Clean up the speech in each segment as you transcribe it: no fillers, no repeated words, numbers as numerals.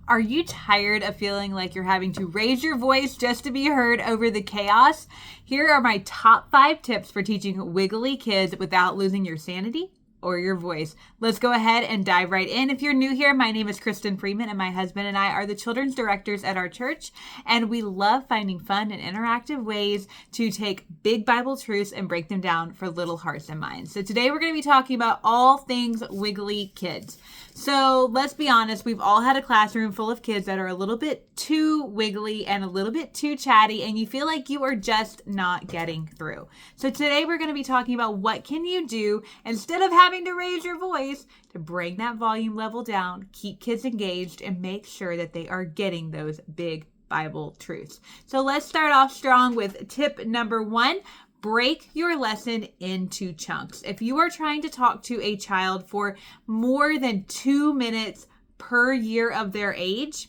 Are you tired of feeling like you're having to raise your voice just to be heard over the chaos? Here are my top 5 tips for teaching wiggly kids without losing your sanity or your voice. Let's go ahead and dive right in. If you're new here, my name is Kristen Freeman, and my husband and I are the children's directors at our church, and we love finding fun and interactive ways to take big Bible truths and break them down for little hearts and minds. So today we're going to be talking about all things wiggly kids. So let's be honest, we've all had a classroom full of kids that are a little bit too wiggly and a little bit too chatty, and you feel like you are just not getting through. So today we're going to be talking about what can you do instead of having to raise your voice to bring that volume level down, keep kids engaged, and make sure that they are getting those big Bible truths. So let's start off strong with tip number 1. Break your lesson into chunks. If you are trying to talk to a child for more than 2 minutes per year of their age,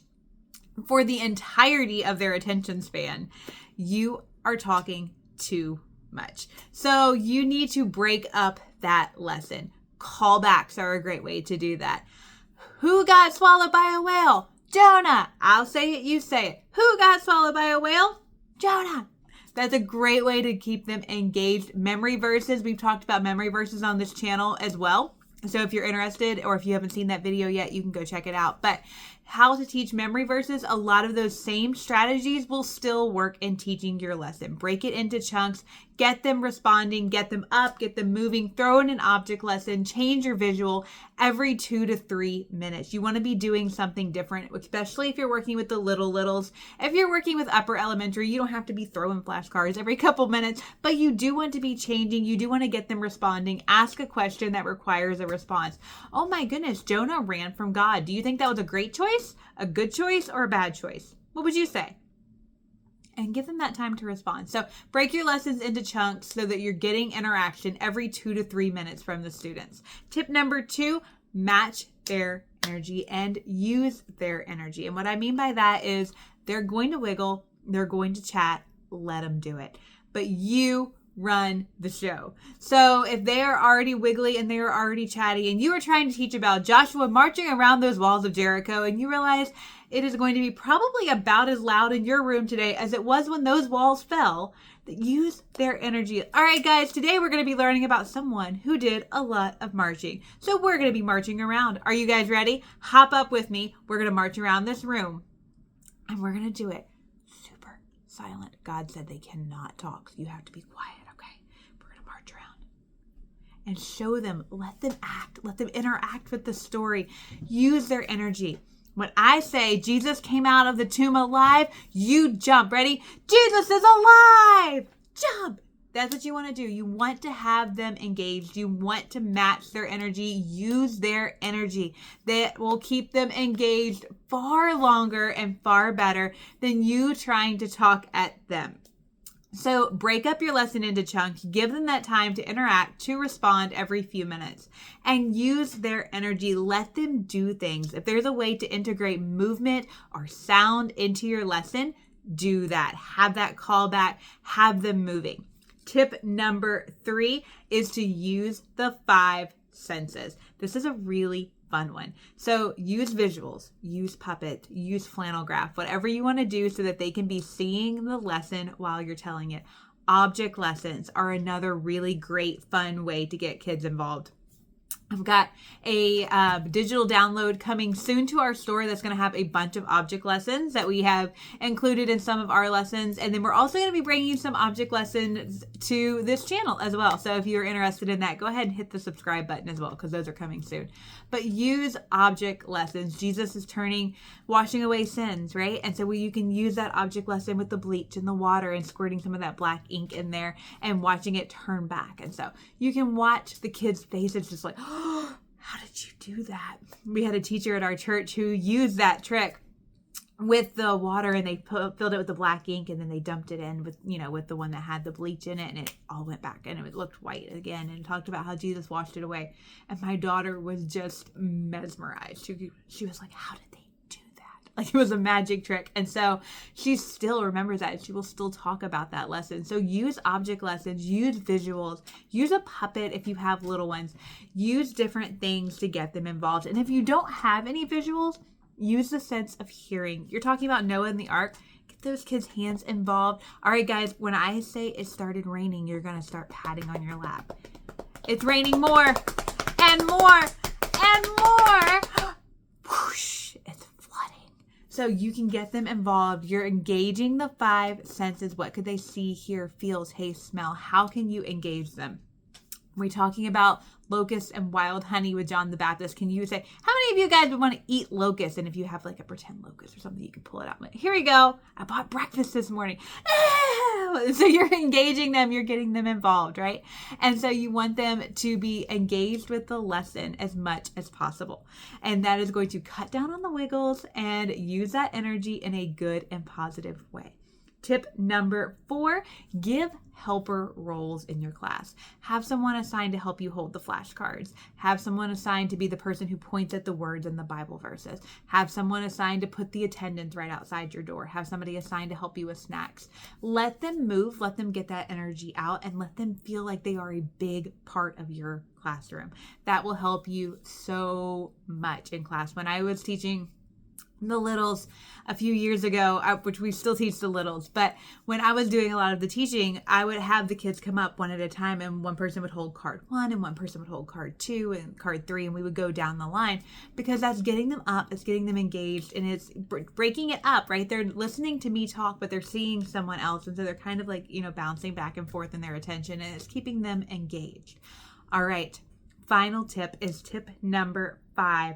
for the entirety of their attention span, you are talking too much. So you need to break up that lesson. Callbacks are a great way to do that. Who got swallowed by a whale? Jonah. I'll say it, you say it. Who got swallowed by a whale? Jonah. That's a great way to keep them engaged. Memory verses. We've talked about memory verses on this channel as well. So if you're interested, or if you haven't seen that video yet, you can go check it out. But how to teach memory verses, a lot of those same strategies will still work in teaching your lesson. Break it into chunks, get them responding, get them up, get them moving, throw in an object lesson, change your visual every 2 to 3 minutes. You want to be doing something different, especially if you're working with the littles. If you're working with upper elementary, you don't have to be throwing flashcards every couple minutes, but you do want to be changing. You do want to get them responding. Ask a question that requires a response. Oh my goodness, Jonah ran from God. Do you think that was a great choice, a good choice, or a bad choice? What would you say? And give them that time to respond. So break your lessons into chunks so that you're getting interaction every 2 to 3 minutes from the students. Tip number 2, match their energy and use their energy. And what I mean by that is they're going to wiggle, they're going to chat, let them do it. But you run the show. So if they are already wiggly and they are already chatty and you are trying to teach about Joshua marching around those walls of Jericho, and you realize it is going to be probably about as loud in your room today as it was when those walls fell, use their energy. All right, guys, today we're going to be learning about someone who did a lot of marching. So we're going to be marching around. Are you guys ready? Hop up with me. We're going to march around this room, and we're going to do it super silent. God said they cannot talk, so you have to be quiet. March around and show them, let them act, let them interact with the story, use their energy. When I say Jesus came out of the tomb alive, you jump. Ready? Jesus is alive! Jump! That's what you want to do. You want to have them engaged. You want to match their energy. Use their energy. That will keep them engaged far longer and far better than you trying to talk at them. So break up your lesson into chunks, give them that time to interact, to respond every few minutes, and use their energy. Let them do things. If there's a way to integrate movement or sound into your lesson, do that. Have that callback, have them moving. Tip number 3 is to use the 5 senses. This is a really fun one. So use visuals, use puppet, use flannel graph, whatever you want to do so that they can be seeing the lesson while you're telling it. Object lessons are another really great, fun way to get kids involved. I've got a digital download coming soon to our store that's going to have a bunch of object lessons that we have included in some of our lessons. And then we're also going to be bringing some object lessons to this channel as well. So if you're interested in that, go ahead and hit the subscribe button as well, because those are coming soon. But use object lessons. Jesus is washing away sins, right? And so you can use that object lesson with the bleach and the water and squirting some of that black ink in there and watching it turn back. And so you can watch the kids' faces just like, oh, how did you do that? We had a teacher at our church who used that trick with the water, and they filled it with the black ink, and then they dumped it in with the one that had the bleach in it, and it all went back and it looked white again, and talked about how Jesus washed it away. And my daughter was just mesmerized. She was like, how did they do that? Like, it was a magic trick. And so she still remembers that. She will still talk about that lesson. So use object lessons, use visuals, use a puppet if you have little ones, use different things to get them involved. And if you don't have any visuals, Use the sense of hearing. You're talking about Noah and the ark. Get those kids' hands involved. All right, guys, when I say it started raining, you're going to start patting on your lap. It's raining more and more and more. Whoosh, it's flooding. So you can get them involved. You're engaging the 5 senses. What could they see, hear, feel, taste, smell? How can you engage them? We're talking about locusts and wild honey with John the Baptist. Can you say, how many of you guys would want to eat locusts? And if you have like a pretend locust or something, you can pull it out. Like, here we go. I bought breakfast this morning. So you're engaging them. You're getting them involved, right? And so you want them to be engaged with the lesson as much as possible. And that is going to cut down on the wiggles and use that energy in a good and positive way. Tip number 4, give helper roles in your class. Have someone assigned to help you hold the flashcards. Have someone assigned to be the person who points at the words in the Bible verses. Have someone assigned to put the attendance right outside your door. Have somebody assigned to help you with snacks. Let them move, let them get that energy out, and let them feel like they are a big part of your classroom. That will help you so much in class. When I was teaching the littles a few years ago, which we still teach the littles, but when I was doing a lot of the teaching, I would have the kids come up one at a time, and one person would hold card 1 and one person would hold card 2 and card 3, and we would go down the line, because that's getting them up, it's getting them engaged, and it's breaking it up, right? They're listening to me talk, but they're seeing someone else, and so they're kind of like, bouncing back and forth in their attention, and it's keeping them engaged. All right, final tip is tip number 5.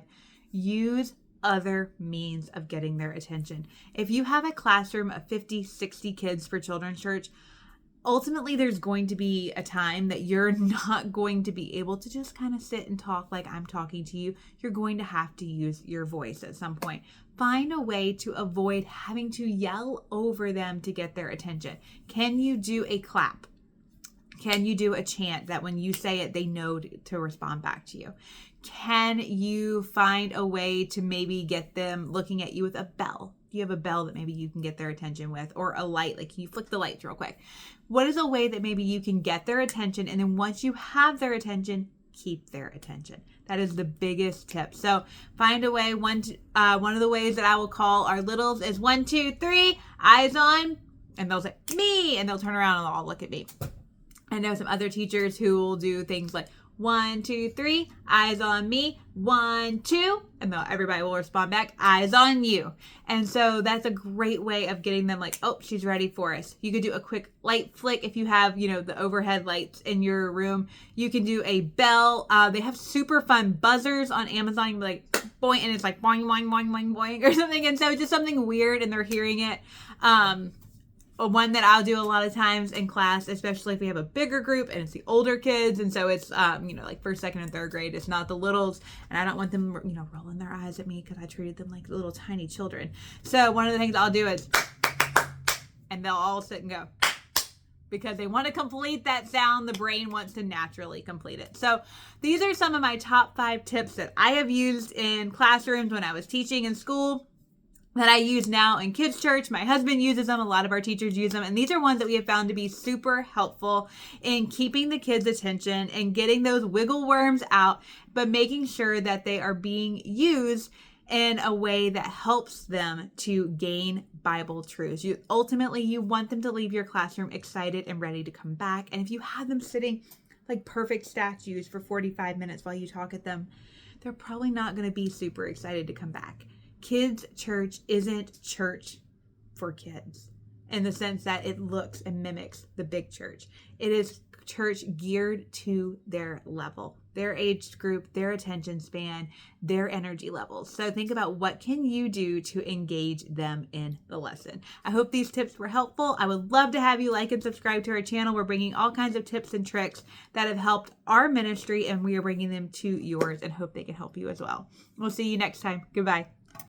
Use other means of getting their attention. If you have a classroom of 50, 60 kids for children's church, ultimately there's going to be a time that you're not going to be able to just kind of sit and talk like I'm talking to you. You're going to have to use your voice at some point. Find a way to avoid having to yell over them to get their attention. Can you do a clap? Can you do a chant that when you say it, they know to respond back to you? Can you find a way to maybe get them looking at you with a bell? Do you have a bell that maybe you can get their attention with, or a light? Like, can you flick the lights real quick? What is a way that maybe you can get their attention? And then once you have their attention, keep their attention. That is the biggest tip. So find a way. One of the ways that I will call our littles is 1, 2, 3, eyes on, and they'll say me, and they'll turn around and they'll all look at me. I know some other teachers who will do things like 1, 2, 3, eyes on me, 1, 2, and everybody will respond back, eyes on you. And so that's a great way of getting them like, oh, she's ready for us. You could do a quick light flick if you have, the overhead lights in your room. You can do a bell. They have super fun buzzers on Amazon. You can be like, boing, and it's like boing, boing, boing, boing, boing, or something. And so it's just something weird, and they're hearing it. One that I'll do a lot of times in class, especially if we have a bigger group and it's the older kids. And so it's, like 1st, 2nd, and 3rd grade. It's not the littles. And I don't want them, rolling their eyes at me because I treated them like little tiny children. So one of the things I'll do is, and they'll all sit and go, because they want to complete that sound. The brain wants to naturally complete it. So these are some of my top 5 tips that I have used in classrooms when I was teaching in school, that I use now in kids' church. My husband uses them. A lot of our teachers use them. And these are ones that we have found to be super helpful in keeping the kids' attention and getting those wiggle worms out, but making sure that they are being used in a way that helps them to gain Bible truths. Ultimately, you want them to leave your classroom excited and ready to come back. And if you have them sitting like perfect statues for 45 minutes while you talk at them, they're probably not going to be super excited to come back. Kids' church isn't church for kids in the sense that it looks and mimics the big church. It is church geared to their level, their age group, their attention span, their energy levels. So think about what can you do to engage them in the lesson. I hope these tips were helpful. I would love to have you like and subscribe to our channel. We're bringing all kinds of tips and tricks that have helped our ministry, and we are bringing them to yours and hope they can help you as well. We'll see you next time. Goodbye.